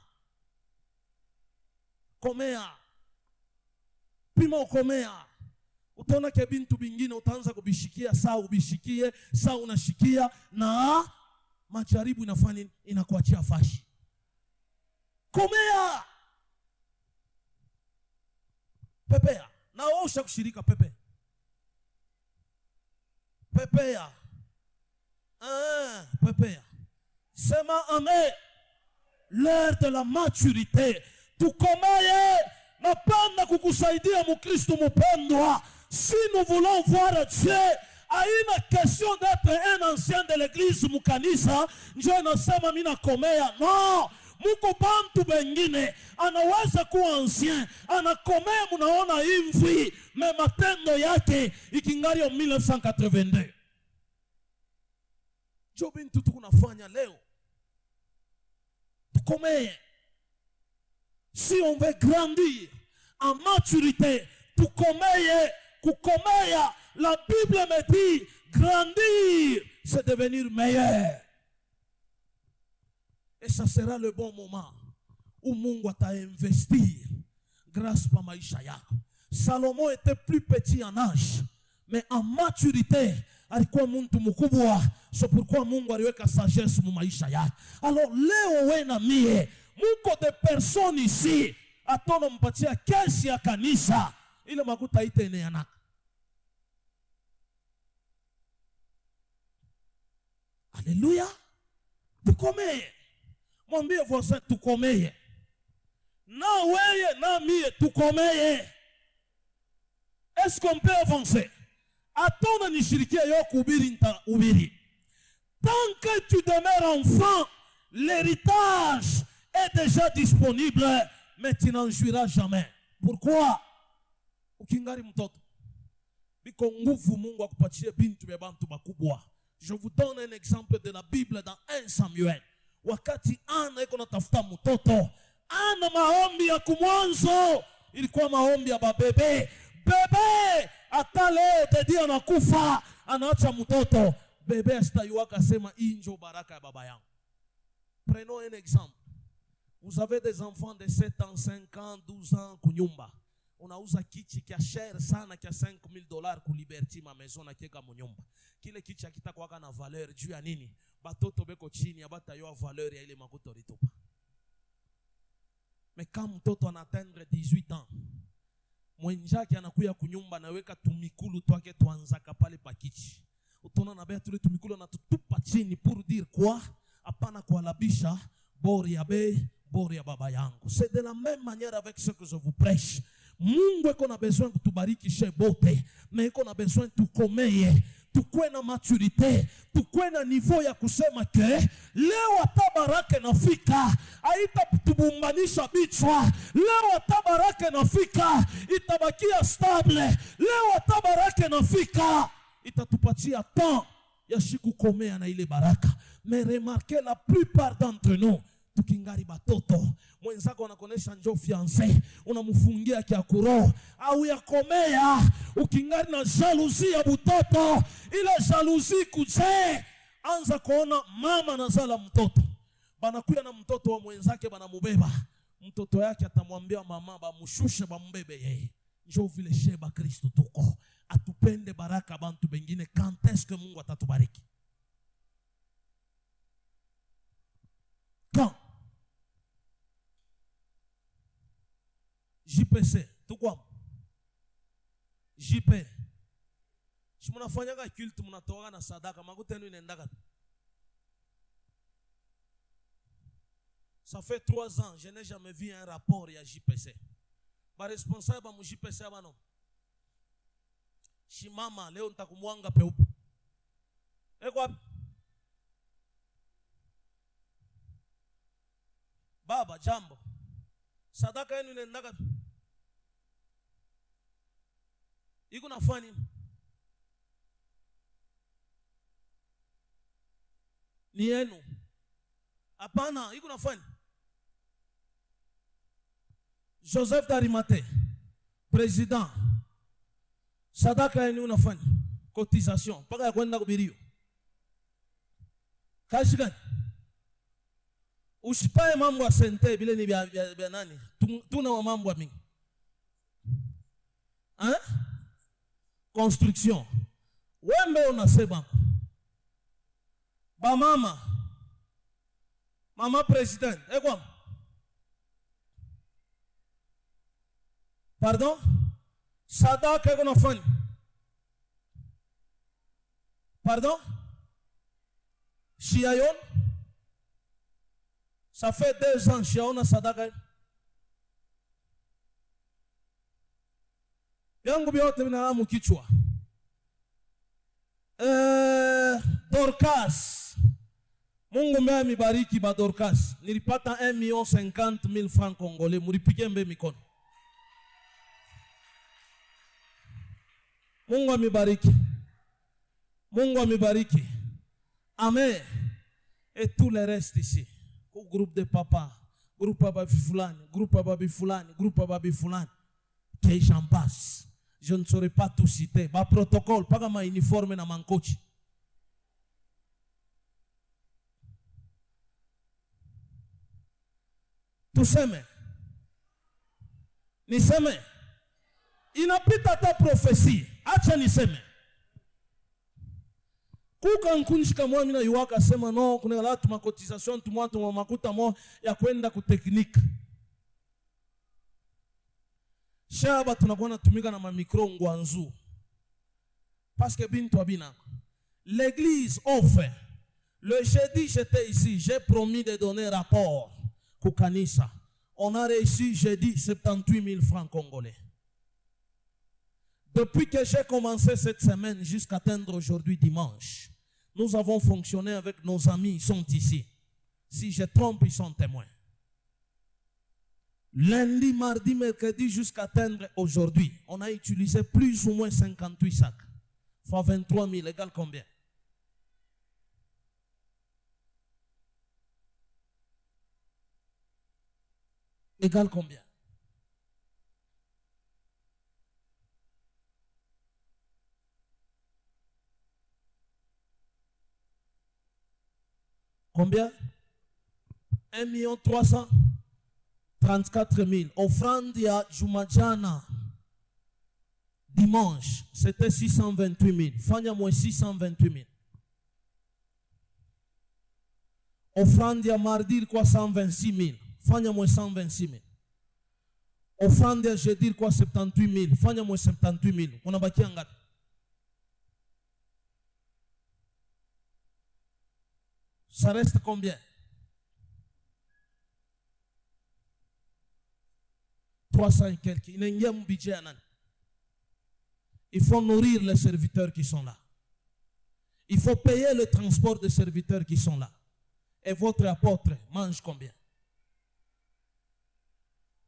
Pima ukomea. Utaona ke bintu bingine utaanza kubishikia, saa ubishikie, saa unashikia na majaribu inafanya inakuachia fashi. Komea. Pepea. Na osha kushirika pepe. Pepea. Pepea. Sema amen. L'heure de la maturité. Tukomeye. Napenda kukusaidia mukristo mupendwa. Si nous voulons voir Dieu, haina question d'être un ancien de l'église mukanisa, njo nasema mina komea. Non, muko bantu bengine, anaweza kuwa ancien, anakomea munaona imvi, me matendo yake, ikingari ya 1982. Jo bintu tukunafanya leo. Tukomeye. Si on veut grandir en maturité, tukomeye. Kukomea, la Bible me dit, grandir, c'est devenir meilleur. Et ça sera le bon moment où Mungu ta investir grâce à maisha yako. Salomon était plus petit en âge, mais en maturité, alikuwa muntu mkubwa. C'est pourquoi Mungu aliweka sagesse mu maisha yake. Alors leo we na mie, muko de personnes ici, atono mpatia kesi ya kanisa, ile makuta ite yanaka. Alléluia. Tukomeye. Mwambie voisin tukomeye. Na weye na mie tukomeye. Est-ce qu'on peut avancer? Atona nishirikia yo kubiri nta ubiri. Tant que tu demeures enfant, l'héritage est déjà disponible, mais tu n'en jouiras jamais. Pourquoi? Ukingari mtoto. biko nguvu Mungu akupatie bintu vya bantu bakubwa. Je vous donne un exemple de la Bible dans 1 Samuel. Wakati Ana iko natafuta mtoto, Ana maombi ya kumwanzo ilikuwa maombi ya babebe. Bebe atale dedi anakufa, anaacha mtoto. Bebe asitayuaka sema injo baraka ya baba yangu. Prenons un exemple. Vous avez des enfants de 7 ans, 5 ans, 12 ans kunyumba. Unauza kichi kia share sana kia $5,000 ku Liberty ma maison na kieka munyumba. Kile kichi hakitakuwa na valeur juu ya nini? Batoto beko chini abatayoa valeur ya ile makuta litupa. Mais quand mtoto anaatteindre 18 ans, mwenjake anakuya kunyumba na weka tumikulu twake tuanzaka pale pakichi. Utona na bea tule tumikulu na tutupa chini pour dire quoi? Apana kualabisha bori ya be, bori ya baba yangu. C'est de la même manière avec ce que je vous prêche. Mungu eko na besoin kutubariki chez bote, mais eko na besoin tukomeye, tukue na maturité, tukue na niveau ya kusema ke leo atabaraka nafika, haita tubumbanisha bichwa. Leo atabaraka nafika, itabakia stable. Leo atabaraka nafika, itatupatia temps ya shikukomea na ile baraka. Mais remarquez, la plupart d'entre nous tukingari batoto, mwenzako anakonesha njo fiancé, unamufungia kia kuro au ya komea, ukingari na jalousie ya butoto. Ile jalousie kuje, anza kuona mama nazala mtoto, banakuya na mtoto wa mwenzake banamubeba, mtoto yake atamwambia mama bamushushe bambebe yeye. Njo vile sheba Kristo tuko, atupende baraka bantu bengine. Quand est-ce que Mungu atatubariki? Quand? JPC, tukwa JP. Si munafanyaka culte munatoka na sadaka, makuta yenu inaendaka. Ça fait 3 ans, je n'ai jamais vu un rapport ya JPC. Ba responsable ba mu JPC abano. Shimama leo nitakumwanga peupe. Eko baba jambo. Sadaka yenu inaendaka. Iko nafanya ni yenu. Hapana, iko nafanya. Joseph Darimate, président. Sadaka yenu unafanya. Cotisation, paka ya kwenda kubirio. Kazi gani? Usipae mambo ya sente bile ni bia nani? Tuna wa mambo mingi. Hein? Construction. Wembe unasema. Ba mama. Mama president. Ekwa. Pardon? Sadaka eko nafanya. Pardon? Shiayon? Ça fait 2 ans shiaona sadaka. Yangu biote binadamu kichwa. Dorcas. Mungu mbea mibariki ba Dorcas. Nilipata 1,50,000 francs congolais. Muripike mbe mikono. Mungu amibariki. Mungu amibariki. Amen. Et tout le reste ici. Groupe de papa, groupe babi fulani, groupe babi fulani, groupe babi fulani. Que j'en passe. Je ne saurais pas tout citer. Ba protocole, pas ma uniforme na mancochi. Tuseme. Niseme. Inapita ta prophétie. Acha niseme. Kuka nkunishika mwa mina yuwaka sema no, kuna watu makotisation tumwatu makuta mo ya kwenda ku technique. Shaba tunakuwa natumika na mamikro ngwanzu. Parce que bintu abina. L'église offre. Le jeudi j'étais ici, j'ai promis de donner rapport ku kanisa. On a reçu jeudi 78 000 francs congolais. Depuis que j'ai commencé cette semaine jusqu'à atteindre aujourd'hui dimanche, nous avons fonctionné avec nos amis, ils sont ici. Si je trompe, ils sont témoins. Lundi, mardi, mercredi, jusqu'à atteindre aujourd'hui, on a utilisé plus ou moins 58 sacs. Fois 23 000, égale combien? Égale combien? Combien? 1 334 000. Offrande ya Jumajana dimanche, c'était 628 000. Fanya moins 628 000. Offrande ya mardi quoi 126 000. Fanya moins 126 000. Offrande ya jeudi quoi 78 000. Fanya moins 78 000. On a baki ngapi? Ça reste combien? 300 et quelques. Il faut nourrir les serviteurs qui sont là. Il faut payer le transport des serviteurs qui sont là. Et votre apôtre mange combien?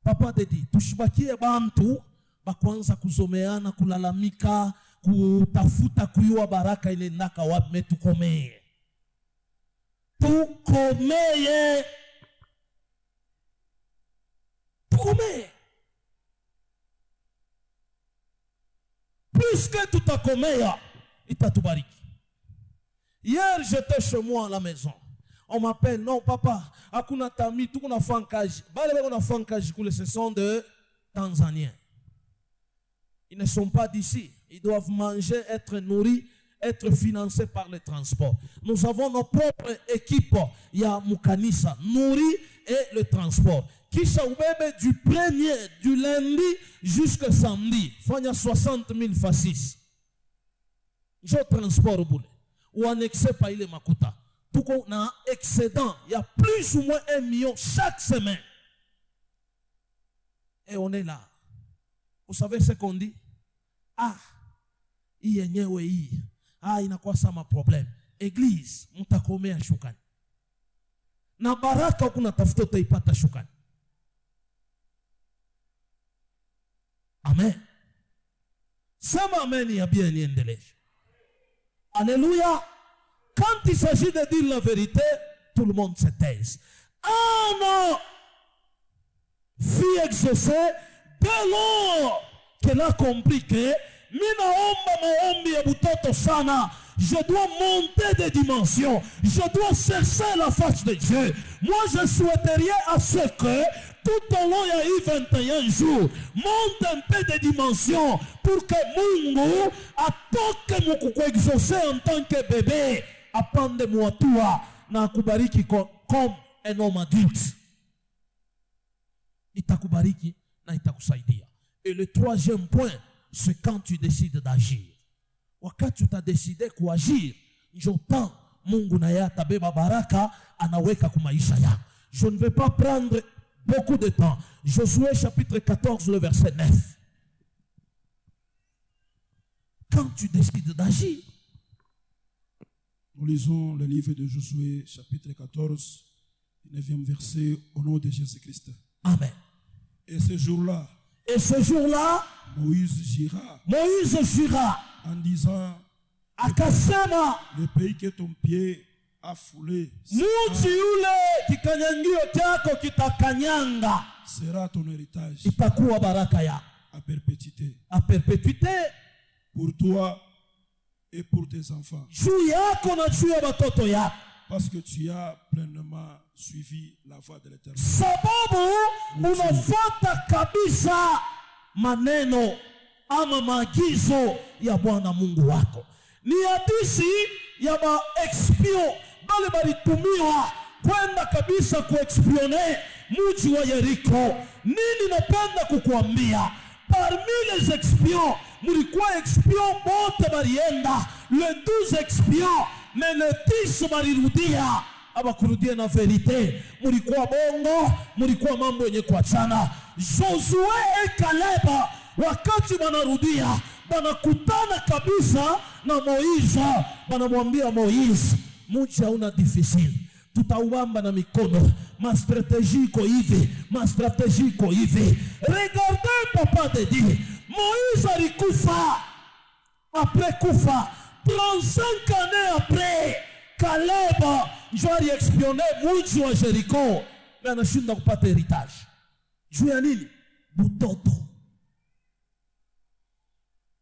Papa te dit, tushibakie bantu bakwanza kuzomeana kulalamika kutafuta kuyua baraka ile naka wapi metukomee. Tukomee. Tukomee. Puisque tutakomea, itatubariki. Hier, j'étais chez moi à la maison. On m'appelle, non papa, hakuna tami, tukuna fankaji. Bale bakuna fankaji kule, ce sont de Tanzaniens. Ils ne sont pas d'ici. Ils doivent manger, être nourris, être financés par le transport. Nous avons nos propres équipes. Il y a Mukanisa, nourri et le transport. Kisha ubebe du premier, du lundi jusqu'au samedi. Fanya 60 000 facis. Je transport boule. Ou annexé par les makuta. Tout qu'on a un excédent. Il y a plus ou moins 1 million chaque semaine. Et on est là. Vous savez ce qu'on dit? Ah, il y a ah, il n'a quoi ça ma problème. Église, mutakomea shukani. Na baraka kuna tafuta utaipata shukani. Amen. Sema amen ya bien niendeleshe. Alléluia. Quand il s'agit de dire la vérité, tout le monde se taise. Ah non! Fille exaucée, dès lors qu'elle a compris que je dois monter des dimensions. Je dois chercher la face de Dieu. Moi, je souhaiterais à ce que tout au long, il y a eu 21 jours, monte un peu de dimensions pour que Mungu atoke mukuko exaucé en tant que bébé. Apande moi toi na kubariki comme un homme adulte. Itakubariki na itakusaidia. Et le troisième point, c'est quand tu décides d'agir. Wakati tu as décidé kuagir, njotang Mungu na ya tabeba baraka anaweka kwa maisha yako. Je ne vais pas prendre beaucoup de temps. Josué chapitre 14 le verset 9. Quand tu décides d'agir. Nous lisons le livre de Josué chapitre 14, 9e verset au nom de Jésus-Christ. Amen. Et ce jour-là, Moïse jura en disant, akasema, le pays que ton pied a foulé sera ton héritage à perpétuité. À perpétuité. Pour toi et pour tes enfants. Parce que tu as pleinement suivi la voie de l'Éternel. Sababu unafuata kabisa maneno ama maagizo ya Bwana Mungu wako. Ni hadithi ya maexpio bali balitumiwa kwenda kabisa kuexpione mji wa Yeriko. Nini napenda kukuambia? Parmi les expions, mulikuwa expions bote balienda, les 12 expions, mais les 10 balirudia. Abakurudia na verite, mulikuwa bongo, mulikuwa mambo yenye kuachana. Josué et Caleb, wakati banarudia, banakutana kabisa na Moïse, banamwambia Moïse, mji hauna difficile. tutaubamba na mikono. Ma stratégie iko hivi, ma stratégie iko hivi. Regardez papa te dit, Moïse alikufa. Après kufa, 35 années après, Caleb njoo expionner mji wa Jericho, na anashinda kupata heritage. Juu ya nini? Butoto.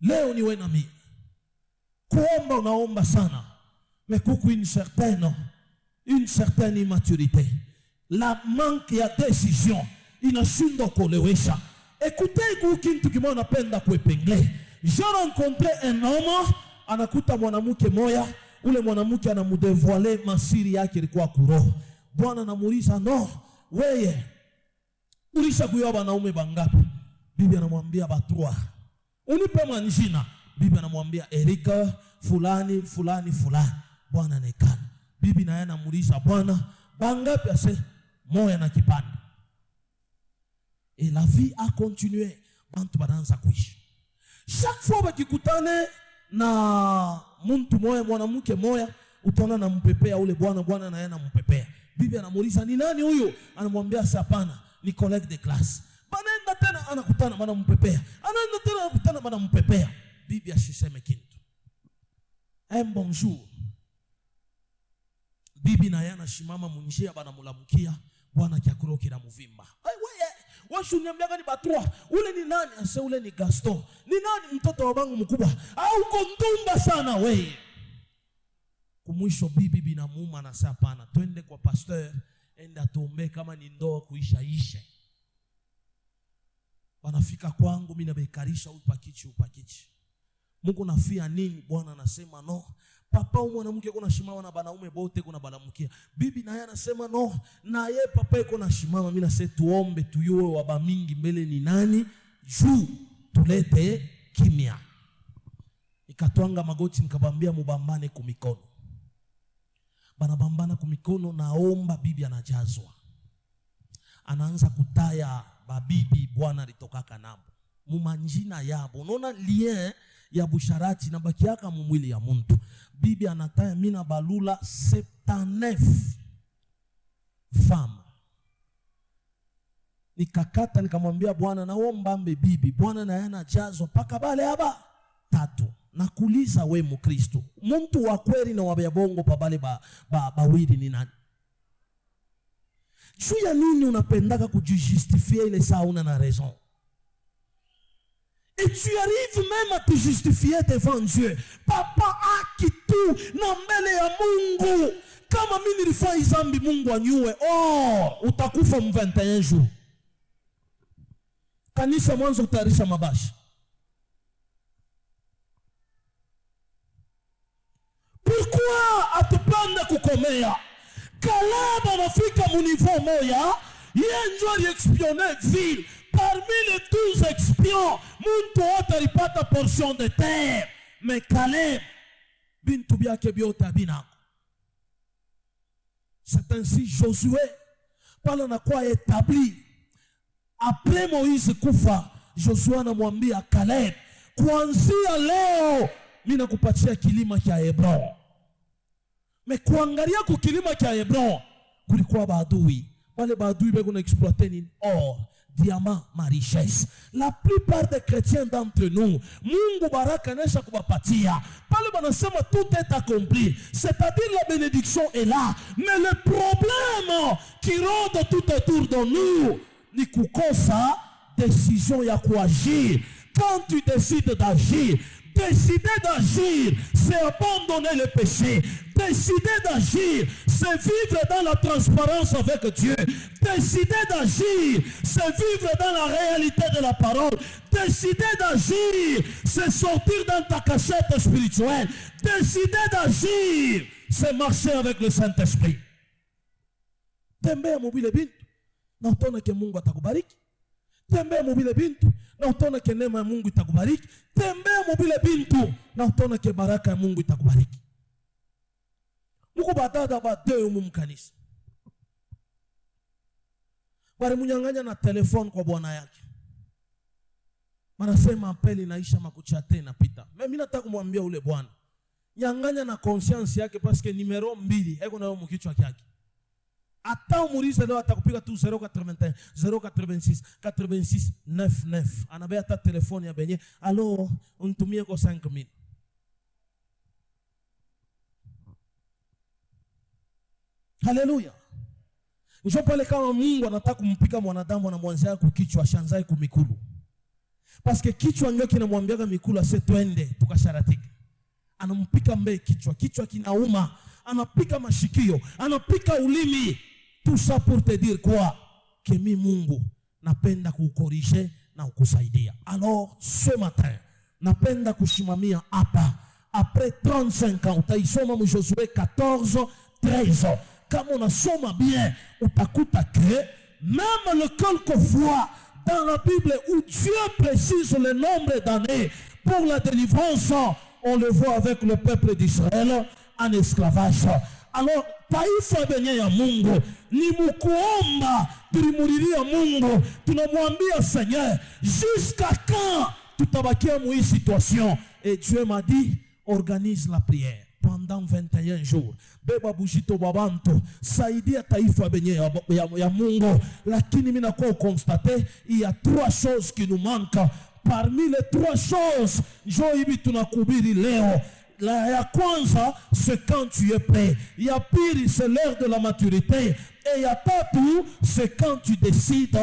Leo ni wewe na mimi. Kuomba unaomba sana, mais kuku une certaine immaturité. La manque ya décision inashinda kuelewesha. Écoutez kitu kimoja napenda kuepengle. J'ai rencontré un homme, anakuta mwanamke moya, ule mwanamke anamudevoile masiri yake ilikuwa kuroho. Bwana anamuuliza, "No, wewe ulisha kuyoa wanaume bangapi?" Bibi anamwambia ba 3. "Unipe manjina." Bibi anamwambia Erika fulani fulani fulani. Bwana anekana. Bibi naye anamuuliza, "Bwana, bangapi?" Ase, "Moya na kipande." Et la vie a continué. Bantu banaanza kuishi. Chaque fois bakikutane na muntu moya, mwanamke moya, utaona na mpepea ule bwana na yeye anampepea. Bibi anamuuliza, "Ni nani huyo?" Anamwambia, "Hapana, ni collègue de classe." Banaenda tena anakutana bana mpepea. Anaenda tena anakutana bana mpepea. Bibi asiseme kitu. Un bonjour. Bibi na yeye anashimama munjia bana mulamukia, bwana kiakuro kila muvimba. Washu niambia gani batwa? Ule ni nani? Ase ule ni Gaston. Ni nani? Mtoto wa bangu mkubwa. Au kondumba sana we. Kumwisho bibi binamuuma na sapana. Twende kwa pasteur, enda tuombe kama ni ndoa kuisha ishe. Wanafika kwangu mimi nabekarisha upakichi. Mungu nafia nini? Bwana anasema no. Papa mwanamke kuna shimama na banaume bote kuna banamukia. Bibi naye anasema no. Na ye papa yuko na shimama, mimi nasema tuombe tuyue waba mingi mbele ni nani? Juu tulete kimya. Nikatwanga magoti nikabambia mubambane kumikono. Banabambana kumikono, naomba bibi anajazwa. Anaanza kutaya babibi Bwana alitokaka nabo. Mumanjina yabo. Unaona lien ya busharati na bakiaka mumwili ya muntu. Bibi anataya mina balula 79 femme. Nikakata nikamwambia Bwana naomba mbe bibi. Bwana na yana jazo paka bale haba 3. Nakuuliza we Mkristo, muntu wa kweli na wa bongo pa bale bawili ni nani? Juu ya nini unapendaka kujustifier ile saa una na raison? Et tu arrives même à te justifier devant Dieu. Papa akitu na mbele ya Mungu. Kama mimi nilifanya zambi Mungu anyue. Utakufa 21 jours. Kanisa mwanzo utarisha mabashi. Pourquoi atupanda kukomea? Caleb anafika mu niveau moya, yenjo aliexpionner ville. Parmi les 12 espions, muntu wote alipata portion de terre. Mais Caleb, bintu byake byote abinako. C'est ainsi Josué, pale na kwa établi. Après Moïse kufa, Josué anamwambia Caleb, kuanzia leo mimi nakupatia kilima cha Hebron. Mais kuangalia ku kilima cha Hebron, kulikuwa baadui. Wale baadui beko na exploiter ni or, diamant, ma richesse. La plupart des chrétiens d'entre nous, Mungu baraka nesha kubapatia. Pale banasema tout est accompli. C'est-à-dire la bénédiction est là. Mais le problème qui rôde tout autour de nous, ni kukosa décision ya kuagir. Quand tu décides d'agir, décider d'agir, c'est abandonner le péché. Décider d'agir, c'est vivre dans la transparence avec Dieu. Décider d'agir, c'est vivre dans la réalité de la parole. Décider d'agir, c'est sortir dans ta cachette spirituelle. Décider d'agir, c'est marcher avec le Saint-Esprit. Tembea mobile bintu, na utaona ke Mungu atakubariki. Tembea mobile bintu, na utaona ke neema ya Mungu itakubariki. Tembea mobile bintu, na utaona ke baraka ya Mungu itakubariki. Muko badada ba 2 mumkanisa. Bari munyanganya na telefone kwa bwana yake. Manasema apeli naisha makuchate na pita. Mimi nataka kumwambia ule bwana, nyanganya na conscience yake parce que numero 2 eko nayo mkichwa kyake. Ata muulize leo atakupiga tu 081 086 86 99. Anabe ata telefoni ya benye, alo unitumie kwa 5000. Haleluya. Njoo pale kama Mungu anataka kumpika mwanadamu anamwanzia kukichwa shanzai kumikulu. Paske kichwa ndio kinamwambiaga mikulu ase twende tukasharatike. Anampika mbe kichwa kinauma, anapika mashikio, anapika ulimi. Tout ça pour te dire quoi? Que mi Mungu napenda kukorije na kukusaidia. Alors ce matin napenda kushimamia hapa. Après 35 ans utaisoma mu Josué 14:13. Comme on asoma bien, utakuta que même le quelquefois dans la Bible où Dieu précise le nombre d'années pour la délivrance, on le voit avec le peuple d'Israël en esclavage. Alors, taifa benye ya Mungu ni mukuomba, tulimuriria Mungu, tunamwambia Seigneur, jusqu'à quand tutabakia mu hii situation? Et Dieu m'a dit, organise la prière pendant 21 jours. Beba bujito babanto, saidia taifa benye ya Mungu. Lakini mina kwa constater, il y a 3 choses qui nous manquent. Parmi les 3 choses, njoo hivi tunakubiri leo. La ya kwanza, c'est quand tu es prêt. Ya pili, c'est l'heure de la maturité. Et ya tatu, c'est quand tu décides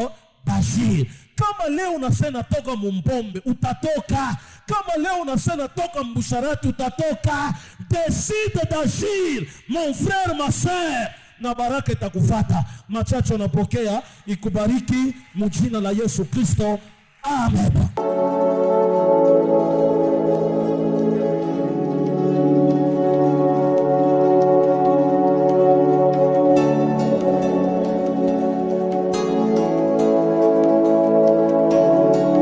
d'agir. Kama leo unasema toka mumpombe, utatoka. Kama leo unasema toka mbusharati, utatoka. Décide d'agir, mon frère, ma soeur, na baraka itakufata. Machache unapokea, ikubariki mjina la Yesu Kristo. Amen.